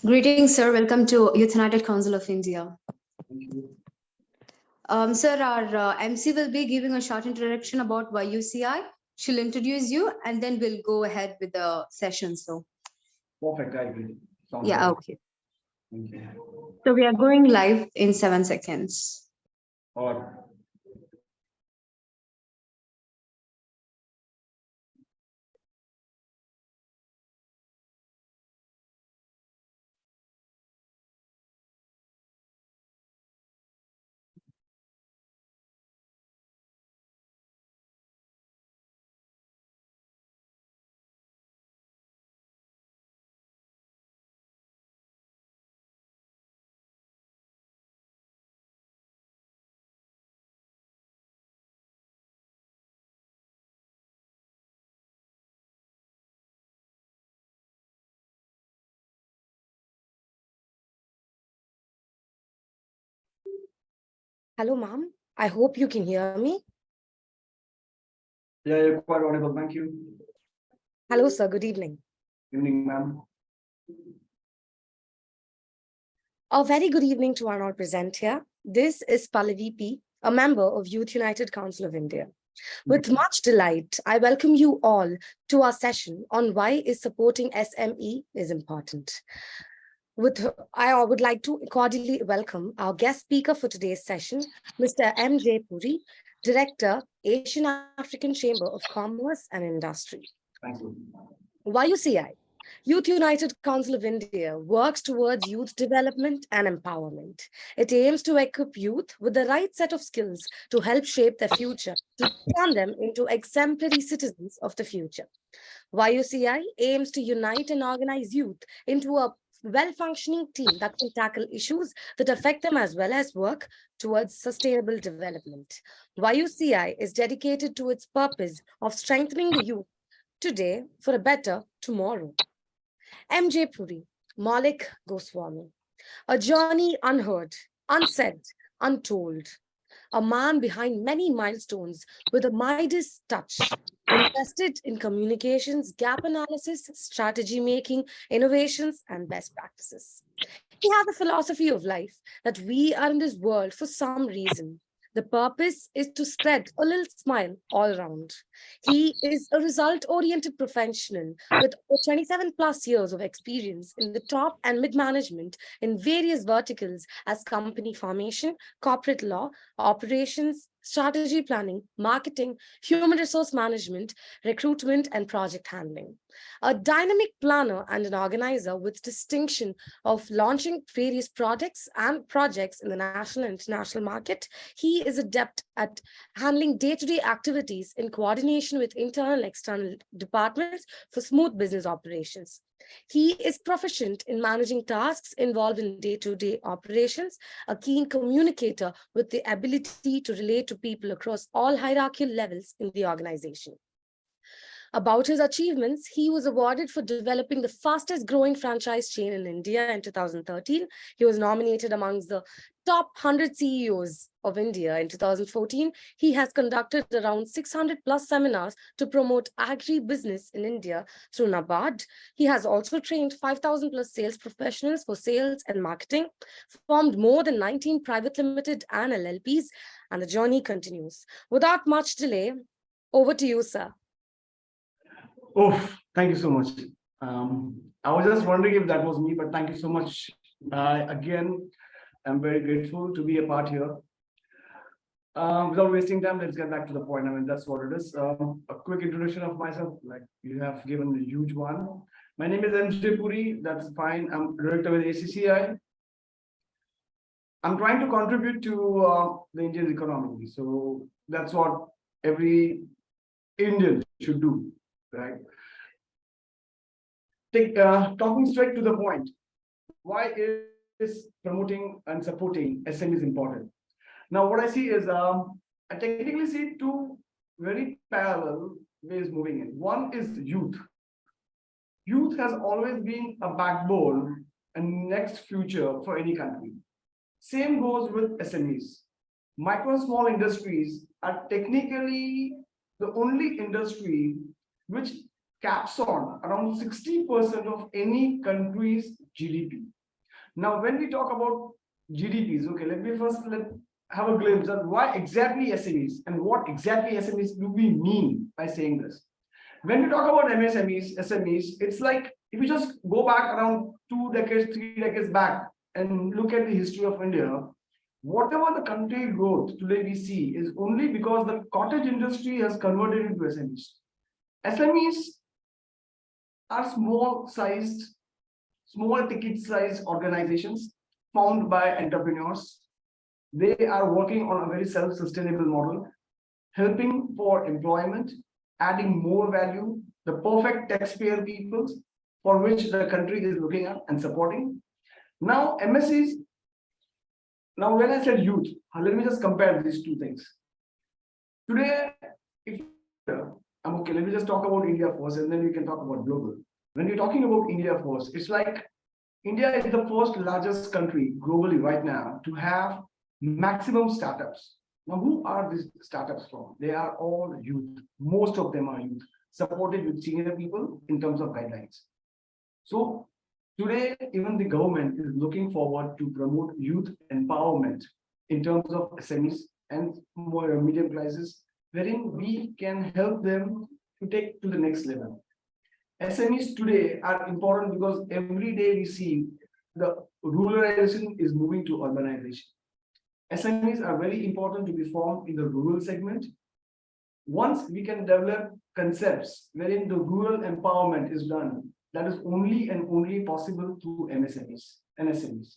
Greetings, sir. Welcome to Youth United Council of India. Sir, our MC will be giving a short introduction about YUCI. She'll introduce you, and then we'll go ahead with the session. So, perfect. I agree. Sounds yeah, good. okay. Thank you. So we are going live in 7 seconds. Or Hello, ma'am. I hope you can hear me. yeah, you're quite audible. Thank you. Hello, sir. Good evening. Evening, ma'am. A very good evening to all present here. This is Pallavi P, a member of Youth United Council of India. With much delight, I welcome you all to our session on why is supporting SME is important. I would like to cordially welcome our guest speaker for today's session, Mr. J Puri, Director, Asian African Chamber of Commerce and Industry. Thank you. YUCI, Youth United Council of India, works towards youth development and empowerment. It aims to equip youth with the right set of skills to help shape their future, to turn them into exemplary citizens of the future. YUCI aims to unite and organize youth into a well-functioning team that can tackle issues that affect them as well as work towards sustainable development. YUCI is dedicated to its purpose of strengthening the youth today for a better tomorrow. J Puri, Malik Goswami, a journey unheard, unsaid, untold, a man behind many milestones with a Midas touch, invested in communications, gap analysis, strategy making, innovations, and best practices. He has a philosophy of life that we are in this world for some reason. The purpose is to spread a little smile all around. He is a result-oriented professional with 27 plus years of experience in the top and mid-management in various verticals as company formation, corporate law, operations, strategy planning, marketing, human resource management, recruitment, and project handling. A dynamic planner and an organizer with distinction of launching various products and projects in the national and international market, he is adept at handling day-to-day activities in coordination with internal and external departments for smooth business operations. He is proficient in managing tasks involved in day-to-day operations, a keen communicator with the ability to relate to people across all hierarchical levels in the organization. About his achievements, he was awarded for developing the fastest growing franchise chain in India in 2013. He was nominated amongst the top 100 CEOs of India in 2014. He has conducted around 600 plus seminars to promote agri-business in India through NABARD. He has also trained 5,000 plus sales professionals for sales and marketing, formed more than 19 private limited and LLPs, and the journey continues. Without much delay, over to you, sir. Oh, thank you so much. I was just wondering if that was me, but thank you so much. Again, I'm very grateful to be a part here. Without wasting time, let's get back to the point. I mean, that's what it is. A quick introduction of myself, like you have given a huge one. My name is J Puri. That's fine. I'm director with AACCI. I'm trying to contribute to the Indian economy. So that's what every Indian should do, right? Talking straight to the point, why is promoting and supporting SMEs important? Now, what I see is, I technically see two very parallel ways moving in. One is youth. Youth has always been a backbone and next future for any country. Same goes with SMEs. Micro and small industries are technically the only industry which caps on around 60% of any country's GDP. Now, when we talk about GDPs, okay, let have a glimpse at why exactly SMEs and what exactly SMEs do we mean by saying this. When we talk about SMEs, it's like if you just go back around 2 decades, 3 decades back and look at the history of India, whatever the country growth today we see is only because the cottage industry has converted into SMEs. SMEs are small ticket sized organizations formed by entrepreneurs. They are working on a very self-sustainable model, helping for employment, adding more value, the perfect taxpayer people for which the country is looking at and supporting. Now, MSCs, now when I said youth, let me just compare these two things. Today, if I'm okay, let me just talk about India first and then we can talk about global. When you're talking about India first, it's like India is the first largest country globally right now to have maximum startups. Now, who are these startups from? They are all youth. Most of them are youth, supported with senior people in terms of guidelines. So today, even the government is looking forward to promote youth empowerment in terms of SMEs and more medium crisis, wherein we can help them to take to the next level. SMEs today are important because every day we see the ruralization is moving to urbanization. SMEs are very important to be formed in the rural segment. Once we can develop concepts wherein the rural empowerment is done, that is only and only possible through MSMEs and SMEs.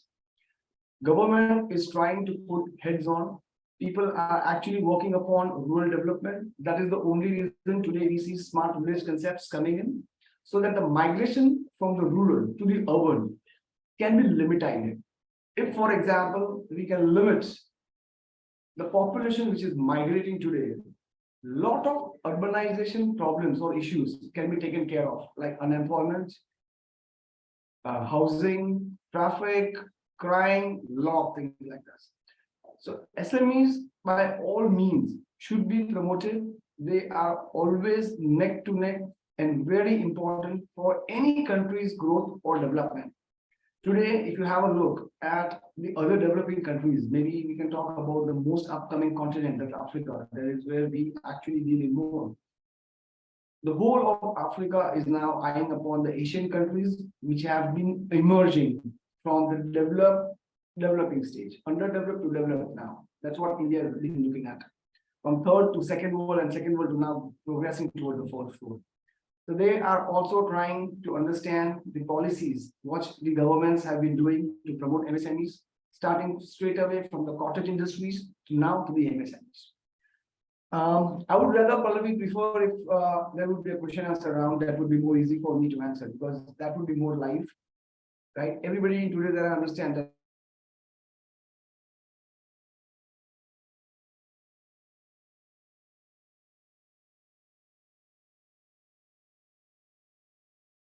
Government is trying to put heads on. People are actually working upon rural development. That is the only reason today we see smart village concepts coming in, so that the migration from the rural to the urban can be limited. If, for example, we can limit the population which is migrating today, lot of urbanization problems or issues can be taken care of, like unemployment, housing, traffic, crime, lot of things like this. So SMEs, by all means, should be promoted. They are always neck to neck and very important for any country's growth or development. Today, if you have a look at the other developing countries, maybe we can talk about the most upcoming continent, that's Africa. That is where we actually deal more. The whole of Africa is now eyeing upon the Asian countries, which have been emerging from the developing stage, underdeveloped to developed now. That's what India is really looking at. From third to second world and second world to now progressing toward the fourth world. So they are also trying to understand the policies, what the governments have been doing to promote MSMEs, starting straight away from the cottage industries to now to the MSMEs. I would rather, Pallavi, prefer if there would be a question answer round, that would be more easy for me to answer, because that would be more live, right? Everybody today that I understand that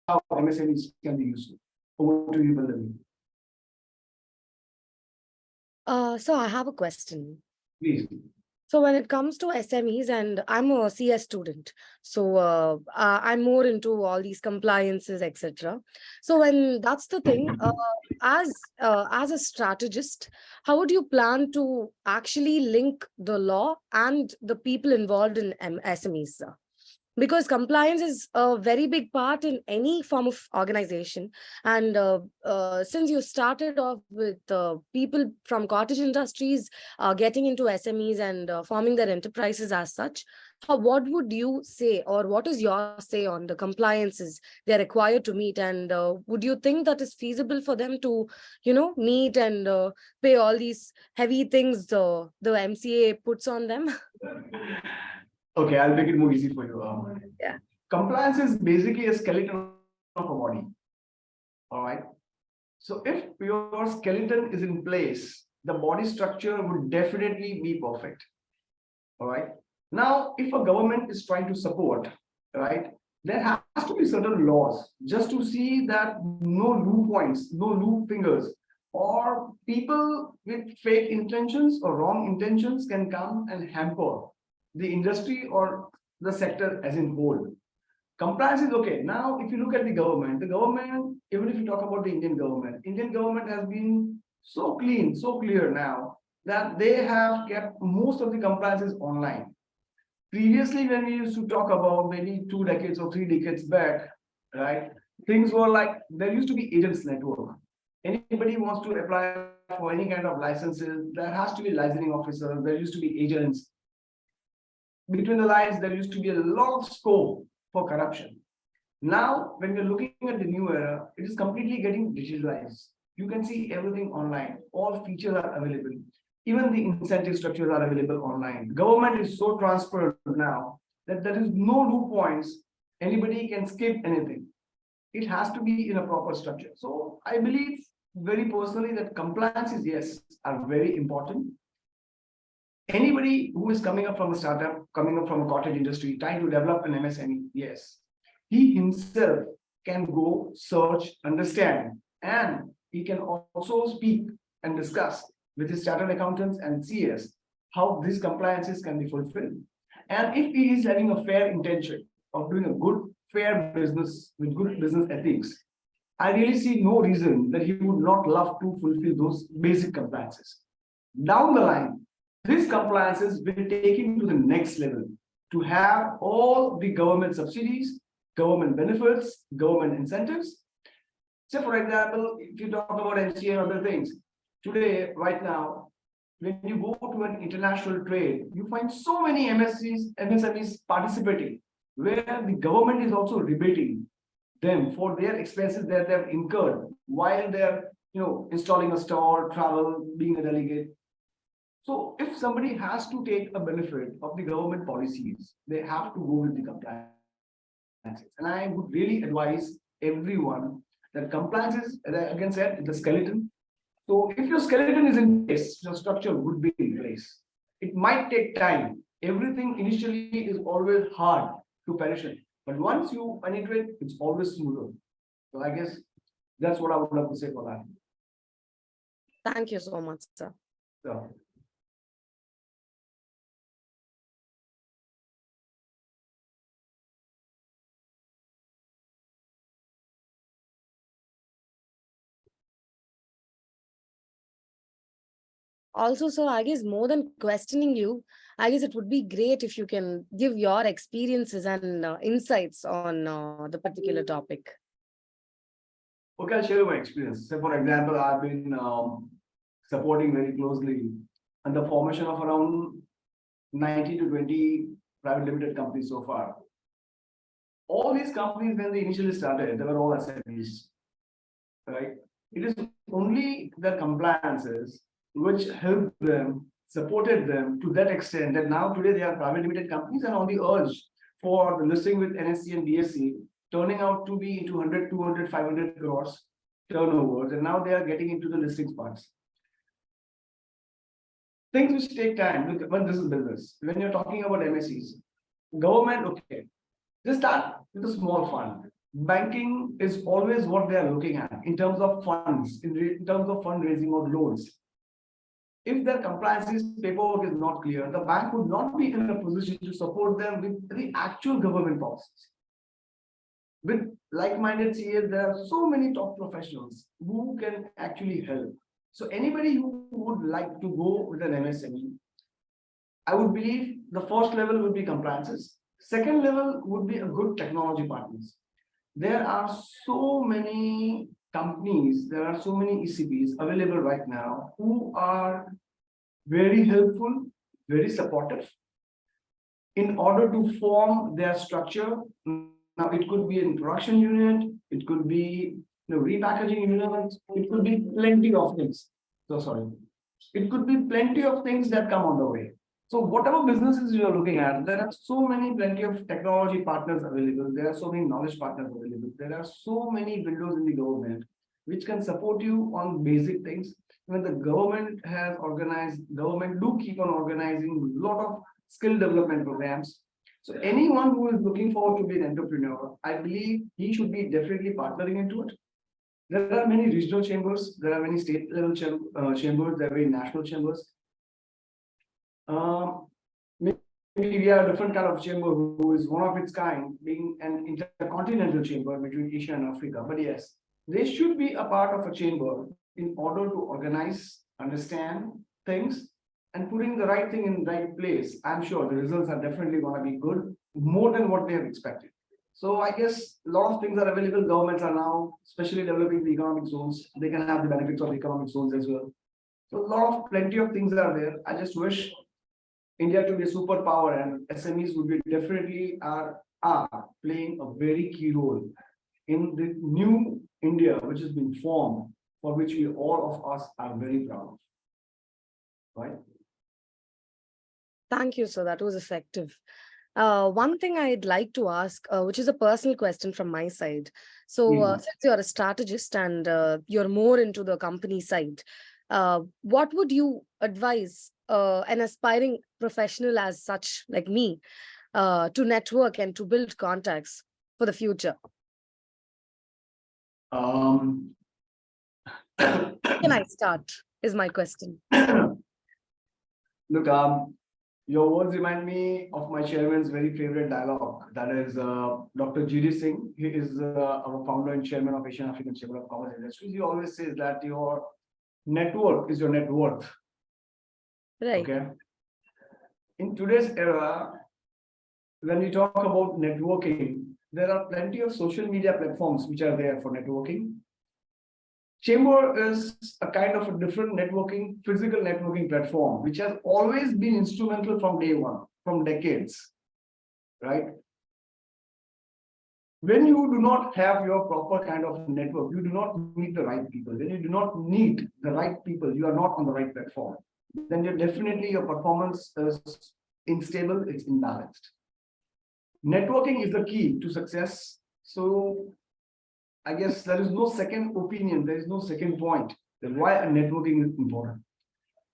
how MSMEs can be useful. Over to you, Pallavi. So I have a question. Please. So when it comes to SMEs, and I'm a CS student, so I'm more into all these compliances, etc. So when that's the thing, as a strategist, how would you plan to actually link the law and the people involved in SMEs? Because compliance is a very big part in any form of organization, and since you started off with people from cottage industries getting into SMEs and forming their enterprises as such, what would you say, or what is your say on the compliances they're required to meet, and would you think that is feasible for them to meet and pay all these heavy things the MCA puts on them? Okay, I'll make it more easy for you. Yeah. Compliance is basically a skeleton of a body. All right. So if your skeleton is in place, the body structure would definitely be perfect. All right. Now, if a government is trying to support, right, there has to be certain laws just to see that no loop points, no loop fingers, or people with fake intentions or wrong intentions can come and hamper the industry or the sector as in whole. Compliance is okay. Now, if you look at the government, even if you talk about the Indian government has been so clean, so clear now that they have kept most of the compliances online. Previously, when we used to talk about maybe 2 decades or 3 decades back, right, things were like there used to be agents network. Anybody wants to apply for any kind of licenses, there has to be licensing officers, there used to be agents. Between the lines, there used to be a lot of scope for corruption. Now, when we're looking at the new era, it is completely getting digitalized. You can see everything online. All features are available. Even the incentive structures are available online. Government is so transparent now that there is no loop points. Anybody can skip anything. It has to be in a proper structure. So I believe very personally that compliances, yes, are very important. Anybody who is coming up from a startup, coming up from a cottage industry, trying to develop an MSME, yes, he himself can go search, understand, and he can also speak and discuss with his chartered accountants and CS how these compliances can be fulfilled. And if he is having a fair intention of doing a good, fair business with good business ethics, I really see no reason that he would not love to fulfill those basic compliances. Down the line, these compliances will take him to the next level to have all the government subsidies, government benefits, government incentives. Say, for example, if you talk about NCA and other things, today, right now, when you go to an international trade, you find so many MSMEs participating, where the government is also rebating them for their expenses that they have incurred while they're installing a store, travel, being a delegate. So if somebody has to take a benefit of the government policies, they have to go with the compliances. And I would really advise everyone that compliance is, as I again said, the skeleton. So if your skeleton is in place, your structure would be in place. It might take time. Everything initially is always hard to penetrate. But once you penetrate, it's always smoother. So I guess that's what I would love to say for that. Thank you so much, sir. So, Also, sir, I guess more than questioning you, I guess it would be great if you can give your experiences and insights on the particular topic. okay, I'll share you my experience. So, for example, I've been supporting very closely and the formation of around 90 to 20 private limited companies so far. All these companies, when they initially started, they were all SMEs, right? It is only their compliances which helped them, supported them to that extent that now today they are private limited companies and on the urge for the listing with NSE and BSE, turning out to be into 100, 200, 500 crores turnovers, and now they are getting into the listings parts. Things which take time, but this is business. When you're talking about MSEs, government, okay, just start with a small fund. Banking is always what they are looking at in terms of funds, in terms of fundraising or loans. If their compliance paperwork is not clear, the bank would not be in a position to support them with the actual government policies. With like-minded CAs, there are so many top professionals who can actually help. So anybody who would like to go with an MSME, I would believe the first level would be compliances. Second level would be a good technology partners. There are so many companies, there are so many ECBs available right now who are very helpful, very supportive in order to form their structure. Now, it could be a production unit, it could be repackaging units, it could be plenty of things. So sorry. It could be plenty of things that come on the way. So whatever businesses you are looking at, there are so many plenty of technology partners available. There are so many knowledge partners available. There are so many windows in the government which can support you on basic things. When the government has organized, government do keep on organizing a lot of skill development programs. So anyone who is looking forward to be an entrepreneur, I believe he should be definitely partnering into it. There are many regional chambers, there are many state level chambers, there are many national chambers. Maybe we have a different kind of chamber who is one of its kind, being an intercontinental chamber between Asia and Africa. But yes, they should be a part of a chamber in order to organize, understand things, and putting the right thing in the right place. I'm sure the results are definitely going to be good, more than what they have expected. So I guess a lot of things are available. Governments are now, especially developing the economic zones, they can have the benefits of economic zones as well. So a lot of plenty of things are there. I just wish India to be a superpower, and SMEs would be definitely are playing a very key role in the new India which has been formed, for which we all of us are very proud of. Right? Thank you, sir. That was effective. One thing I'd like to ask, which is a personal question from my side. So, Mhm. since you're a strategist and you're more into the company side, what would you advise an aspiring professional as such, like me, to network and to build contacts for the future? Um, Can I start? Is my question. Look, your words remind me of my chairman's very favorite dialogue. That is Dr. G.D. Singh. He is our founder and chairman of Asian African Chamber of Commerce Industries. He always says that your network is your net worth. Right. Okay. In today's era, when we talk about networking, there are plenty of social media platforms which are there for networking. Chamber is a kind of a different networking, physical networking platform, which has always been instrumental from day one, from decades, right? When you do not have your proper kind of network, you do not meet the right people. When you do not meet the right people, you are not on the right platform. Then you're definitely your performance is unstable, it's imbalanced. Networking is the key to success. So I guess there is no second opinion, there is no second point that why a networking is important.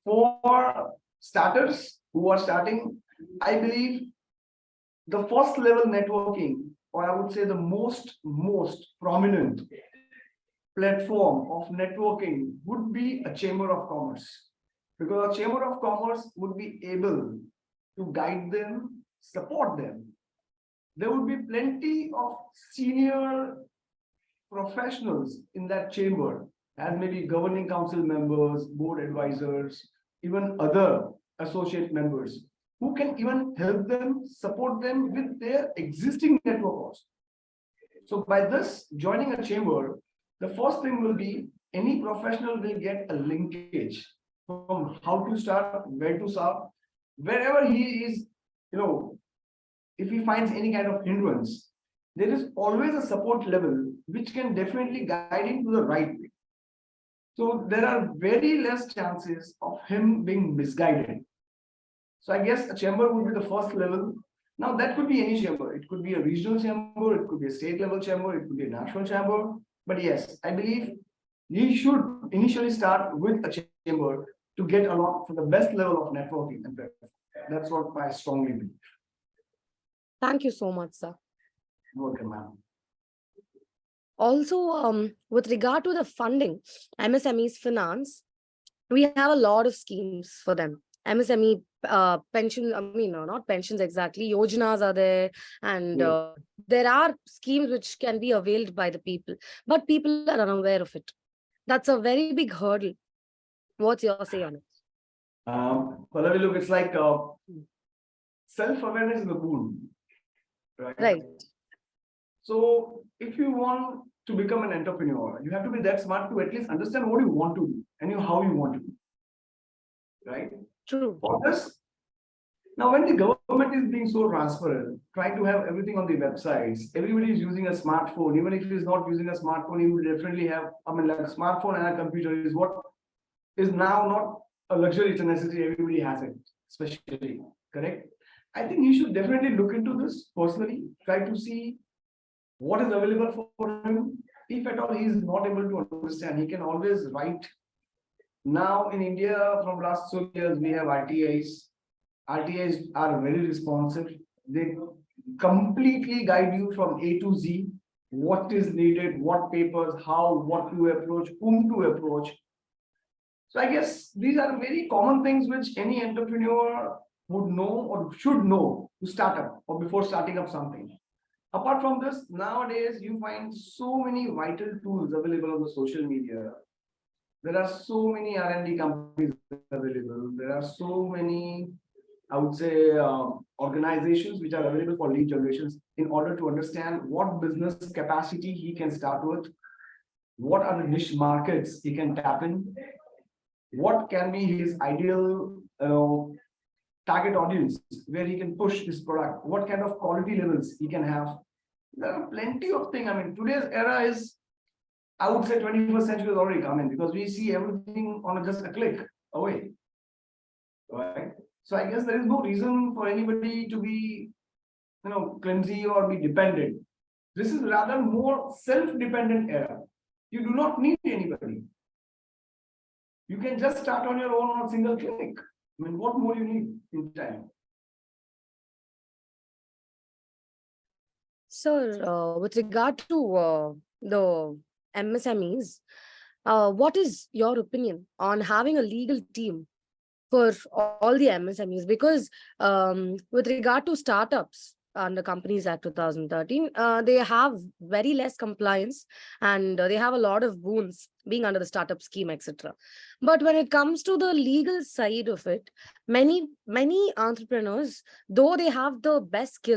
For starters who are starting, I believe the first level networking, or I would say the most prominent platform of networking would be a chamber of commerce, because a chamber of commerce would be able to guide them, support them. There would be plenty of senior professionals in that chamber, as maybe governing council members, board advisors, even other associate members, who can even help them, support them with their existing network also. So by this joining a chamber, the first thing will be any professional will get a linkage from how to start, where to start, wherever he is, if he finds any kind of hindrance, there is always a support level which can definitely guide him to the right way. So there are very less chances of him being misguided. So I guess a chamber would be the first level. Now that could be any chamber. It could be a regional chamber, it could be a state level chamber, it could be a national chamber. But yes, I believe you should initially start with a chamber to get along for the best level of networking. And that's what I strongly believe. Thank you so much, sir. Welcome, ma'am. Also, with regard to the funding, MSMEs finance, we have a lot of schemes for them. MSME pension, not pensions exactly, yojanas are there, and there are schemes which can be availed by the people, but people are unaware of it. That's a very big hurdle. What's your say on it? Pallavi, look, it's like self-awareness is a boon, right? Right. So if you want to become an entrepreneur, you have to be that smart to at least understand what you want to do and how you want to do, right? True. For this, now when the government is being so transparent, trying to have everything on the websites, everybody is using a smartphone. Even if he is not using a smartphone, he will definitely have, like a smartphone and a computer is what is now not a luxury, it's a necessity. Everybody has it, especially, correct? I think he should definitely look into this personally, try to see what is available for him. If at all he is not able to understand, he can always write. Now in India, from last 2 years, we have RTIs. RTIs are very responsive. They completely guide you from A to Z, what is needed, what papers, how, what to approach, whom to approach. So I guess these are very common things which any entrepreneur would know or should know to start up or before starting up something. Apart from this, nowadays you find so many vital tools available on the social media. There are so many R&D companies available. There are so many, I would say, organizations which are available for lead generations in order to understand what business capacity he can start with, what are the niche markets he can tap in, what can be his ideal target audience where he can push his product, what kind of quality levels he can have. There are plenty of things. I mean, today's era is, I would say 21st century has already come in because we see everything on just a click away. Right? So I guess there is no reason for anybody to be, clumsy or be dependent. This is rather more self-dependent era. You do not need anybody. You can just start on your own on a single click. I mean, what more you need in time? So, with regard to the MSMEs, what is your opinion on having a legal team for all the MSMEs? Because with regard to startups under Companies Act 2013, they have very less compliance, and they have a lot of boons being under the startup scheme, etc. But when it comes to the legal side of it, many entrepreneurs, though they have the best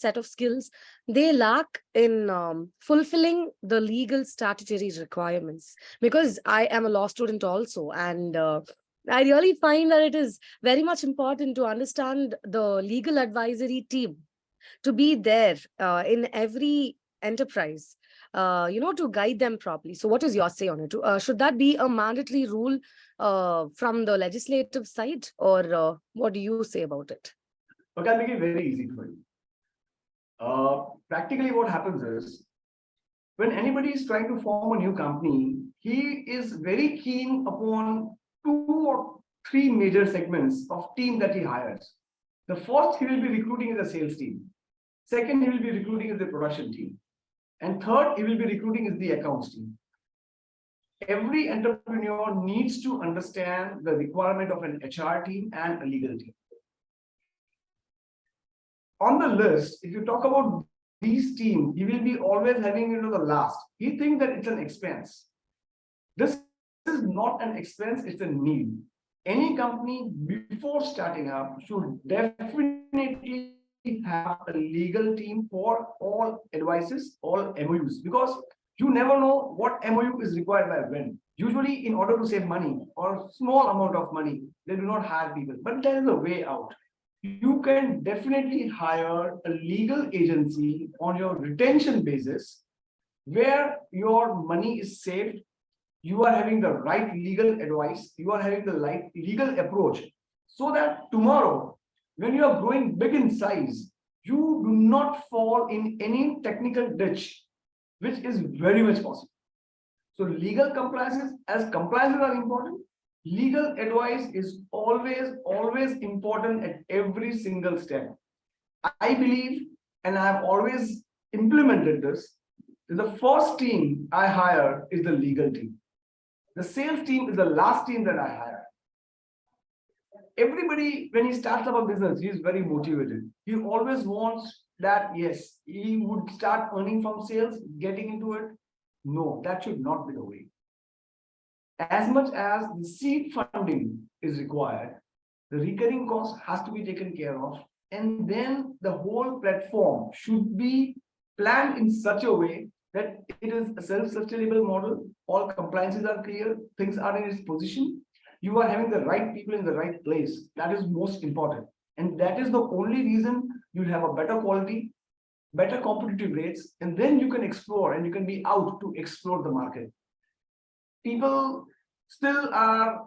set of skills, they lack in fulfilling the legal statutory requirements. Because I am a law student also, and I really find that it is very much important to understand the legal advisory team to be there in every enterprise, to guide them properly. So, what is your say on it? Should that be a mandatory rule from the legislative side, or what do you say about it? Okay, I'll make it very easy for you. Practically, what happens is when anybody is trying to form a new company, he is very keen upon 2 or 3 major segments of team that he hires. The first he will be recruiting is the sales team. Second, he will be recruiting is the production team. And third, he will be recruiting is the accounts team. Every entrepreneur needs to understand the requirement of an HR team and a legal team. On the list, if you talk about these teams, he will be always having the last. He thinks that it's an expense. This is not an expense, it's a need. Any company before starting up should definitely have a legal team for all advices, all MOUs, because you never know what MOU is required by when. Usually, in order to save money or small amount of money, they do not hire people, but there is a way out. You can definitely hire a legal agency on your retention basis where your money is saved. You are having the right legal advice, you are having the right legal approach, so that tomorrow, when you are growing big in size, you do not fall in any technical ditch, which is very much possible. So legal compliances, as compliances are important, legal advice is always important at every single step. I believe, and I have always implemented this, the first team I hire is the legal team. The sales team is the last team that I hire. Everybody, when he starts up a business, he is very motivated. He always wants that, yes, he would start earning from sales, getting into it. No, that should not be the way. As much as the seed funding is required, the recurring cost has to be taken care of. And then the whole platform should be planned in such a way that it is a self-sustainable model. All compliances are clear, things are in its position. You are having the right people in the right place. That is most important. And that is the only reason you'll have a better quality, better competitive rates, and then you can explore and you can be out to explore the market. People still are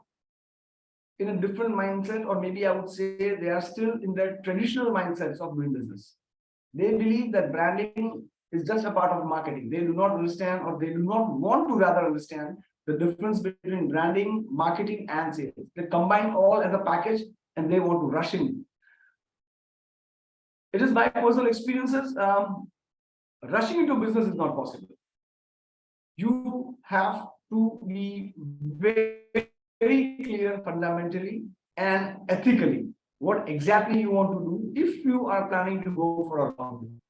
in a different mindset, or maybe I would say they are still in their traditional mindsets of doing business. They believe that branding is just a part of marketing. They do not understand, or they do not want to rather understand the difference between branding, marketing, and sales. They combine all as a package and they want to rush in. It is my personal experiences. Rushing into business is not possible. You have to be very clear fundamentally and ethically what exactly you want to do if you are planning to go for a long term.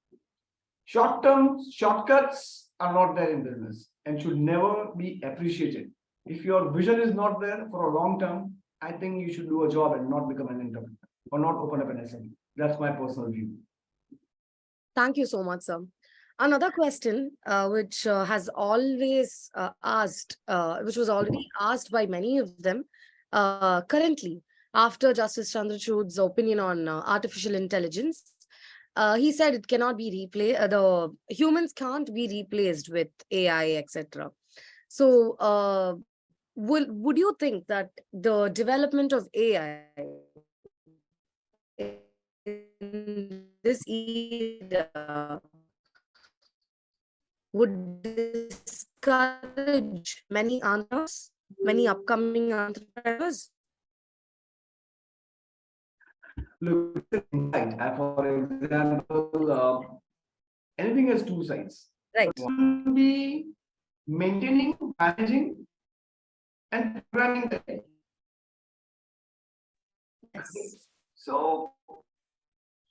Short-term shortcuts are not there in business and should never be appreciated. If your vision is not there for a long term, I think you should do a job and not become an entrepreneur or not open up an SME. That's my personal view. Thank you so much, sir. Another question, which has always which was already asked by many of them currently, after Justice Chandrachud's opinion on artificial intelligence, he said it cannot be replaced. The humans can't be replaced with AI, etc. So, would you think that the development of AI in this era would discourage many entrepreneurs, many upcoming entrepreneurs? Look, right. For example, anything has two sides. Right. One will be maintaining, managing, and programming the AI. Yes. So,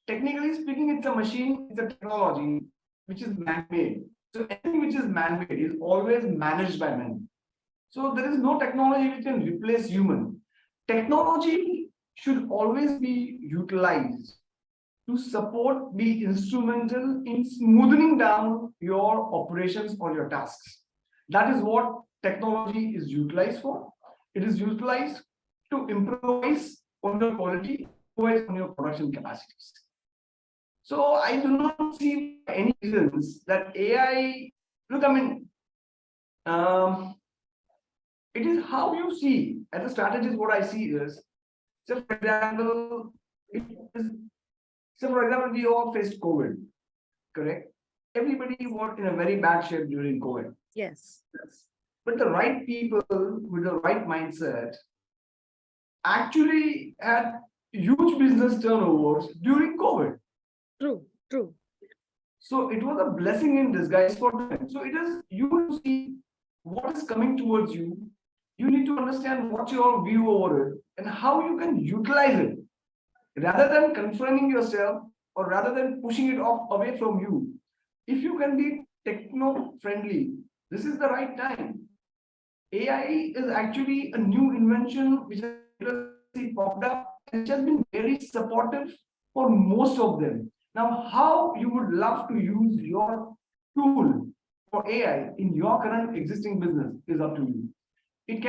technically speaking, it's a machine, it's a technology which is man-made. So anything which is man-made is always managed by men. So there is no technology which can replace human. Technology should always be utilized to support, be instrumental in smoothing down your operations or your tasks. That is what technology is utilized for. It is utilized to improvise on your quality, improvise on your production capacities. So I do not see any reasons that AI. Look, I mean, it is how you see as a strategist. What I see is, so for example, it is, so for example, we all faced COVID, correct? Everybody was in a very bad shape during COVID. Yes. But the right people with the right mindset actually had huge business turnovers during COVID. True. True. So it was a blessing in disguise for them. So it is you to see what is coming towards you. You need to understand what's your view over it and how you can utilize it. Rather than confronting yourself or rather than pushing it off away from you, if you can be techno friendly, this is the right time. AI is actually a new invention which has popped up and it has been very supportive for most of them. Now, how you would love to use your tool for AI in your current existing business is up to you. It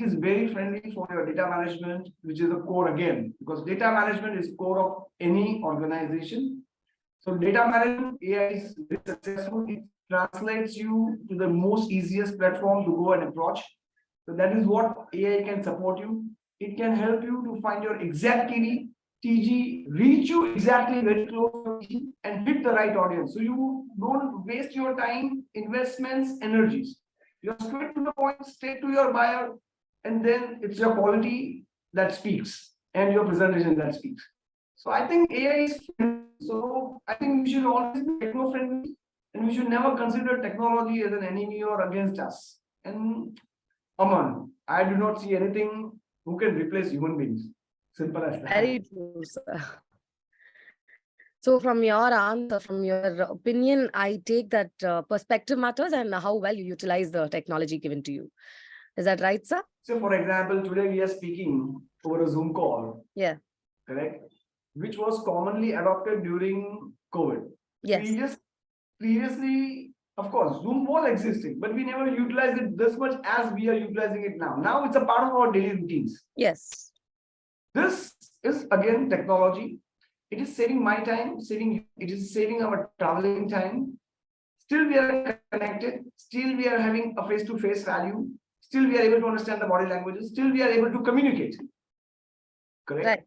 is very friendly for your data management, which is a core again, because data management is core of any organization. So data management, AI is very successful. It translates you to the most easiest platform to go and approach. So that is what AI can support you. It can help you to find your exact TG, reach you exactly very close to TG and hit the right audience. So you don't waste your time, investments, energies. You're straight to the point, straight to your buyer, and then it's your quality that speaks and your presentation that speaks. So I think AI is so I think we should always be techno-friendly and we should never consider technology as an enemy or against us. And Aman, I do not see anything who can replace human beings. Simple as that. Very true, sir. So, from your answer, from your opinion, I take that perspective matters and how well you utilize the technology given to you. Is that right, sir? So, for example, today we are speaking over a Zoom call. Yeah. Correct? Which was commonly adopted during COVID. Yes. Previously, of course, Zoom was existing, but we never utilized it this much as we are utilizing it now. Now it's a part of our daily routines. Yes. This is again technology. It is saving my time, it is saving our traveling time. Still we are connected, still we are having a face-to-face value, still we are able to understand the body languages, still we are able to communicate. Correct? Right.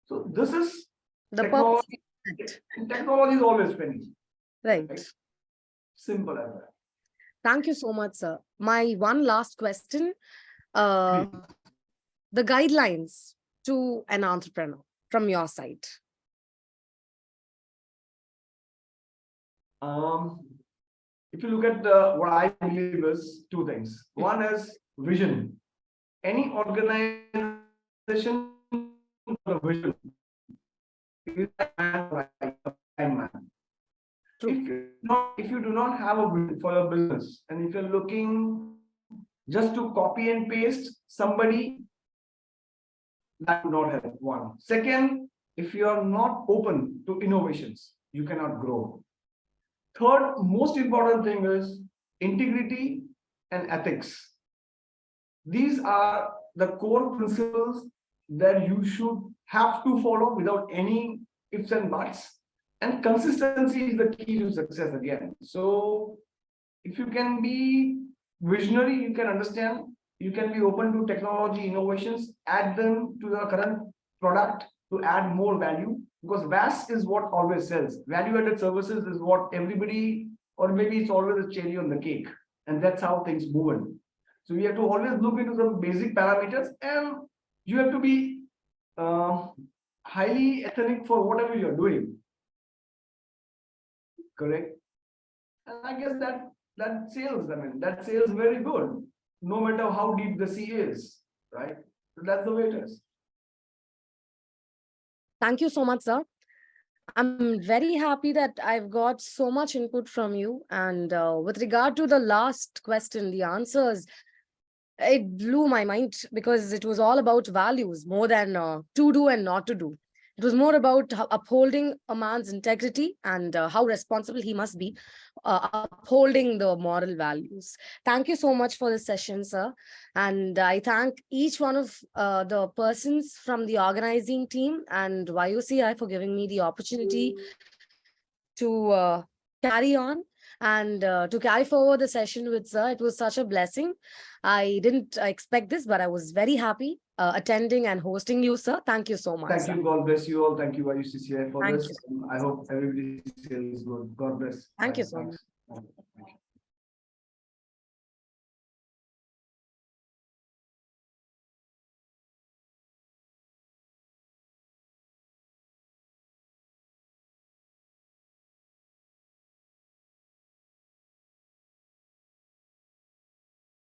So this is the technology. Technology is always friendly. Right. Simple as that. Thank you so much, sir. My one last question. The guidelines to an entrepreneur from your side. If you look at what I believe is two things. One is vision. Any organization for the vision is a blind man. If you do not have a vision for your business, and if you're looking just to copy and paste somebody, that would not help. One. Second, if you are not open to innovations, you cannot grow. Third, most important thing is integrity and ethics. These are the core principles that you should have to follow without any ifs and buts. And consistency is the key to success again. So if you can be visionary, you can understand, you can be open to technology innovations, add them to your current product to add more value, because VAS is what always sells. Value-added services is what everybody, or maybe it's always a cherry on the cake, and that's how things move in. So you have to always look into some basic parameters, and you have to be highly ethnic for whatever you're doing. Correct? And I guess that sales, that sales very good, no matter how deep the sea is, right? So that's the way it is. Thank you so much, sir. I'm very happy that I've got so much input from you. And with regard to the last question, the answers, it blew my mind because it was all about values more than to do and not to do. It was more about upholding a man's integrity and how responsible he must be, upholding the moral values. Thank you so much for this session, sir. And I thank each one of the persons from the organizing team and YUCI for giving me the opportunity to carry on and to carry forward the session with sir. It was such a blessing. I didn't expect this, but I was very happy attending and hosting you, sir. Thank you so much. Thank sir. you. God bless you all. Thank you, YUCCI, for Thank this. you. I hope everybody feels good. God bless. Thank you Bye. so much. Thanks.